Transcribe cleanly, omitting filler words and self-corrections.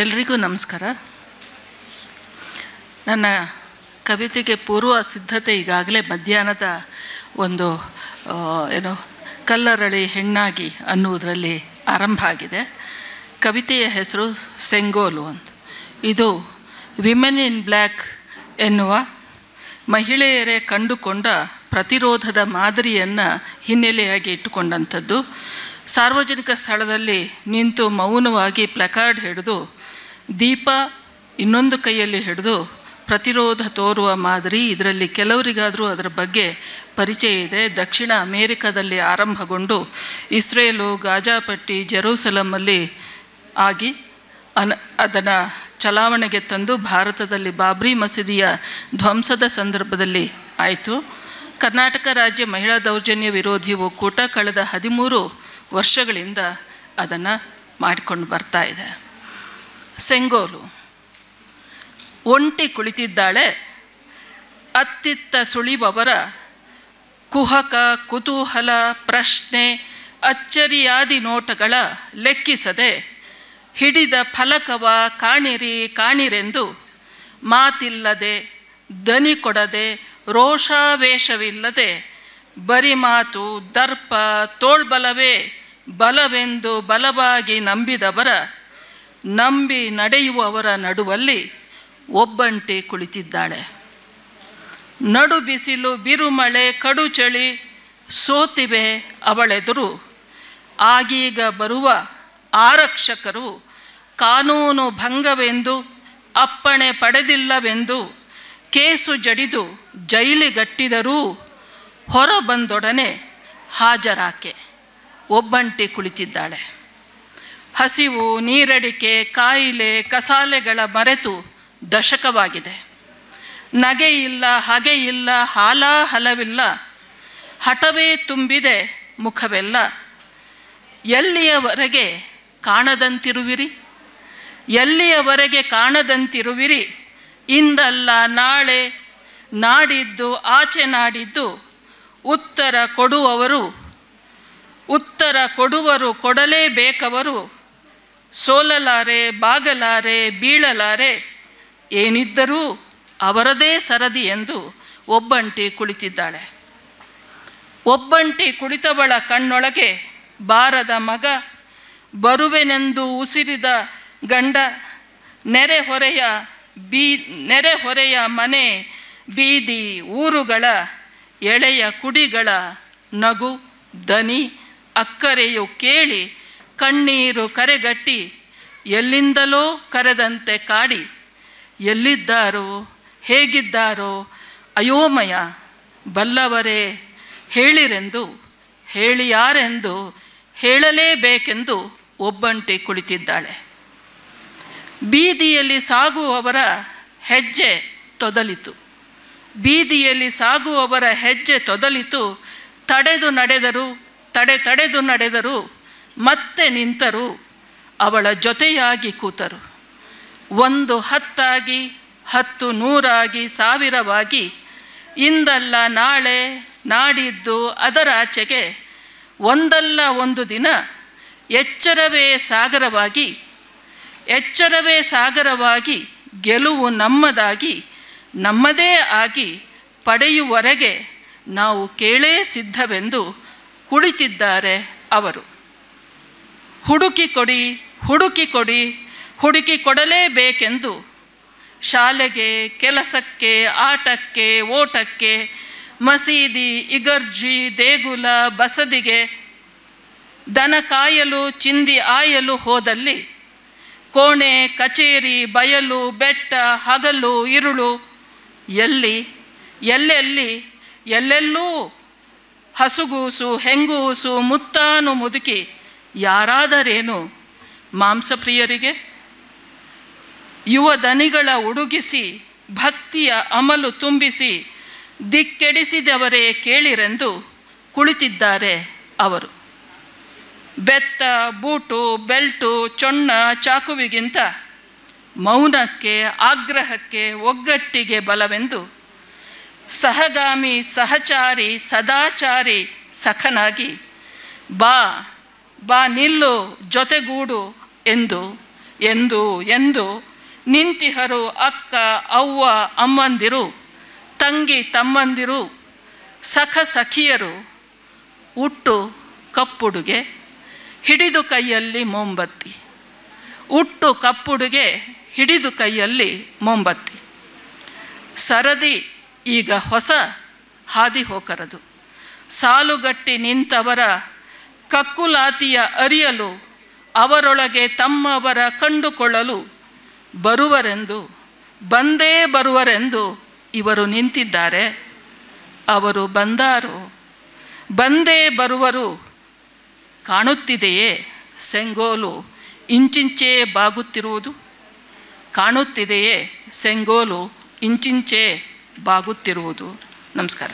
ಎಲ್ರಿಗೂ ನಮಸ್ಕಾರ. ನನ್ನ ಕವಿತೆಗೆ ಪೂರ್ವ ಸಿದ್ಧತೆ ಈಗಾಗಲೇ ಮಧ್ಯಾಹ್ನದ ಒಂದು ಕಲ್ಲರಳಿ ಹೆಣ್ಣಾಗಿ ಅನ್ನುವುದರಲ್ಲಿ ಆರಂಭ ಆಗಿದೆ. ಕವಿತೆಯ ಹೆಸರು ಸೆಂಗೋಲು ಅಂತ. ಇದು ವಿಮೆನ್ ಇನ್ ಬ್ಲ್ಯಾಕ್ ಎನ್ನುವ ಮಹಿಳೆಯರೇ ಕಂಡುಕೊಂಡ ಪ್ರತಿರೋಧದ ಮಾದರಿಯನ್ನು ಹಿನ್ನೆಲೆಯಾಗಿ ಇಟ್ಟುಕೊಂಡಂಥದ್ದು. ಸಾರ್ವಜನಿಕ ಸ್ಥಳದಲ್ಲಿ ನಿಂತು ಮೌನವಾಗಿ ಪ್ಲಕಾರ್ಡ್ ಹಿಡಿದು ದೀಪ ಇನ್ನೊಂದು ಕೈಯಲ್ಲಿ ಹಿಡಿದು ಪ್ರತಿರೋಧ ತೋರುವ ಮಾದರಿ. ಇದರಲ್ಲಿ ಕೆಲವರಿಗಾದರೂ ಅದರ ಬಗ್ಗೆ ಪರಿಚಯ ಇದೆ. ದಕ್ಷಿಣ ಅಮೇರಿಕಾದಲ್ಲಿ ಆರಂಭಗೊಂಡು ಇಸ್ರೇಲು, ಗಾಜಾಪಟ್ಟಿ, ಜೆರೂಸಲಮಲ್ಲಿ ಆಗಿ ಅದನ್ನು ಚಲಾವಣೆಗೆ ತಂದು ಭಾರತದಲ್ಲಿ ಬಾಬ್ರಿ ಮಸೀದಿಯ ಧ್ವಂಸದ ಸಂದರ್ಭದಲ್ಲಿ ಆಯಿತು. ಕರ್ನಾಟಕ ರಾಜ್ಯ ಮಹಿಳಾ ದೌರ್ಜನ್ಯ ವಿರೋಧಿ ಒಕ್ಕೂಟ ಕಳೆದ 13 ವರ್ಷಗಳಿಂದ ಅದನ್ನು ಮಾಡಿಕೊಂಡು ಬರ್ತಾ ಇದೆ. ಸೆಂಗೋಲು. ಒಂಟಿ ಕುಳಿತಿದ್ದಾಳೆ ಅತ್ತಿತ್ತ ಸುಳಿಬವರ ಕುಹಕ, ಕುತೂಹಲ, ಪ್ರಶ್ನೆ, ಅಚ್ಚರಿಯಾದಿ ನೋಟಗಳ ಲೆಕ್ಕಿಸದೆ ಹಿಡಿದ ಫಲಕವ ಕಾಣಿರಿ ಕಾಣಿರೆಂದು ಮಾತಿಲ್ಲದೆ, ದನಿ ಕೊಡದೆ, ರೋಷಾವೇಶವಿಲ್ಲದೆ, ಬರಿ ಮಾತು, ದರ್ಪ, ತೋಳ್ಬಲವೇ ಬಲವೆಂದು ಬಲವಾಗಿ ನಂಬಿದವರ, ನಂಬಿ ನಡೆಯುವವರ ನಡುವಲ್ಲಿ ಒಬ್ಬಂಟಿ ಕುಳಿತಿದ್ದಾಳೆ. ನಡು ಬಿಸಿಲು, ಬಿರುಮಳೆ, ಕಡು ಚಳಿ ಸೋತಿವೆ ಅವಳೆದುರು. ಆಗೀಗ ಬರುವ ಆರಕ್ಷಕರು ಕಾನೂನು ಭಂಗವೆಂದು ಅಪ್ಪಣೆ ಪಡೆದಿಲ್ಲವೆಂದು ಕೇಸು ಜಡಿದು ಜೈಲಿಗಟ್ಟಿದರೂ ಹೊರಬಂದೊಡನೆ ಹಾಜರಾಕೆ ಒಬ್ಬಂಟಿ ಕುಳಿತಿದ್ದಾಳೆ. ಹಸಿವು, ನೀರಡಿಕೆ, ಕಾಯಿಲೆ, ಕಸಾಲೆಗಳ ಮರೆತು ದಶಕವಾಗಿದೆ. ನಗೆಯಿಲ್ಲ, ಹಗೆಯಿಲ್ಲ, ಹಾಲಾಹಲವಿಲ್ಲ, ಹಠವೇ ತುಂಬಿದೆ ಮುಖವೆಲ್ಲ. ಎಲ್ಲಿಯವರೆಗೆ ಕಾಣದಂತಿರುವಿರಿ, ಎಲ್ಲಿಯವರೆಗೆ ಕಾಣದಂತಿರುವಿರಿ, ಇಂದಲ್ಲ ನಾಳೆ, ನಾಡಿದ್ದು ಆಚೆ ನಾಡಿದ್ದು ಉತ್ತರ ಕೊಡುವರು ಕೊಡಲೇಬೇಕವರು. ಸೋಲಲಾರೆ, ಬಾಗಲಾರೆ, ಬೀಳಲಾರೆ, ಏನಿದ್ದರೂ ಅವರದೇ ಸರದಿ ಎಂದು ಒಬ್ಬಂಟಿ ಕುಳಿತಿದ್ದಾಳೆ. ಒಬ್ಬಂಟಿ ಕುಳಿತವಳ ಕಣ್ಣೊಳಗೆ ಬಾರದ ಮಗ, ಬರುವೆನೆಂದು ಉಸಿರಿದ ಗಂಡ, ನೆರೆಹೊರೆಯ ಮನೆ, ಬೀದಿ, ಊರುಗಳ ಎಳೆಯ ಕುಡಿಗಳ ನಗು, ದನಿ, ಅಕ್ಕರೆಯು ಕೇಳಿ ಕಣ್ಣೀರು ಕರೆಗಟ್ಟಿ ಎಲ್ಲಿಂದಲೋ ಕರೆದಂತೆ ಕಾಡಿ, ಎಲ್ಲಿದ್ದಾರೋ ಹೇಗಿದ್ದಾರೋ ಅಯೋಮಯ, ಬಲ್ಲವರೇ ಹೇಳಿರೆಂದು, ಹೇಳಿಯಾರೆಂದು ಹೇಳಲೇಬೇಕೆಂದು ಒಬ್ಬಂಟಿ ಕುಳಿತಿದ್ದಾಳೆ. ಬೀದಿಯಲ್ಲಿ ಸಾಗುವವರ ಹೆಜ್ಜೆ ತೊದಲಿತು, ಬೀದಿಯಲ್ಲಿ ಸಾಗುವವರ ಹೆಜ್ಜೆ ತೊದಲಿತು. ತಡೆದು ನಡೆದರು, ಮತ್ತೆ ನಿಂತರು, ಅವಳ ಜೊತೆಯಾಗಿ ಕೂತರು. 1 10 10 100 1000 ಇಂದಲ್ಲ ನಾಳೆ, ನಾಡಿದ್ದು ಅದರಾಚೆಗೆ ಒಂದಲ್ಲ ಒಂದು ದಿನ ಎಚ್ಚರವೇ ಸಾಗರವಾಗಿ ಗೆಲುವು ನಮ್ಮದಾಗಿ, ನಮ್ಮದೇ ಆಗಿ ಪಡೆಯುವವರೆಗೆ ನಾವು ಕೇಳೇ ಸಿದ್ಧವೆಂದು ಕುಳಿತಿದ್ದಾರೆ ಅವರು. ಹುಡುಕಿ ಕೊಡಲೇಬೇಕೆಂದು ಶಾಲೆಗೆ, ಕೆಲಸಕ್ಕೆ, ಆಟಕ್ಕೆ, ಓಟಕ್ಕೆ, ಮಸೀದಿ, ಇಗರ್ಜಿ, ದೇಗುಲ, ಬಸದಿಗೆ, ದನ ಕಾಯಲು, ಚಿಂದಿ ಆಯಲು ಹೋದಲ್ಲಿ, ಕೋಣೆ, ಕಚೇರಿ, ಬಯಲು, ಬೆಟ್ಟ, ಹಗಲು, ಇರುಳು, ಎಲ್ಲೆಲ್ಲೂ ಹಸುಗೂಸು, ಹೆಂಗೂಸು, ಮುತ್ತಾನು ಮುದುಕಿ, ಯಾರಾದರೇನು ಮಾಂಸಪ್ರಿಯರಿಗೆ ಯುವ ದನಿಗಳ ಉಡುಗಿಸಿ, ಭಕ್ತಿಯ ಅಮಲು ತುಂಬಿಸಿ, ದಿಕ್ಕೆಡಿಸಿದವರೇ ಕೇಳಿರೆಂದು ಕುಳಿತಿದ್ದಾರೆ ಅವರು. ಬೆತ್ತ, ಬೂಟು, ಬೆಲ್ಟು, ಚೊಣ್ಣ, ಚಾಕುವಿಗಿಂತ ಮೌನಕ್ಕೆ, ಆಗ್ರಹಕ್ಕೆ, ಒಗ್ಗಟ್ಟಿಗೆ ಬಲವೆಂದು ಸಹಗಾಮಿ, ಸಹಚಾರಿ, ಸದಾಚಾರಿ ಸಖನಾಗಿ ಬಾ ನಿಲ್ಲು ಜೊತೆಗೂಡು ಎಂದು ಎಂದು ಎಂದು ನಿಂತಿಹರು ಅಕ್ಕ ಅವ್ವ ಅಮ್ಮಂದಿರು, ತಂಗಿ ತಮ್ಮಂದಿರು, ಸಖ ಸಖಿಯರು. ಉಟ್ಟು ಕಪ್ಪುಡುಗೆ, ಹಿಡಿದು ಕೈಯಲ್ಲಿ ಮೊಂಬತ್ತಿ. ಉಟ್ಟು ಕಪ್ಪುಡುಗೆ, ಹಿಡಿದು ಕೈಯಲ್ಲಿ ಮೊಂಬತ್ತಿ. ಸರದಿ ಈಗ ಹೊಸ ಹಾದಿ ಹೋಕರದು. ಸಾಲುಗಟ್ಟಿ ನಿಂತವರ ಕಕ್ಕುಲಾತಿಯ ಅರಿಯಲು, ಅವರೊಳಗೆ ತಮ್ಮವರ ಕಂಡುಕೊಳ್ಳಲು ಬರುವರೆಂದು, ಬಂದೇ ಬರುವರೆಂದು ಇವರು ನಿಂತಿದ್ದಾರೆ. ಅವರು ಬಂದಾರು, ಬಂದೇ ಬರುವರು. ಕಾಣುತ್ತಿದೆಯೇ ಸೆಂಗೋಲು ಇಂಚಿಂಚೇ ಬಾಗುತ್ತಿರುವುದು? ಕಾಣುತ್ತಿದೆಯೇ ಸೆಂಗೋಲು ಇಂಚಿಂಚೇ ಬಾಗುತ್ತಿರುವುದು? ನಮಸ್ಕಾರ.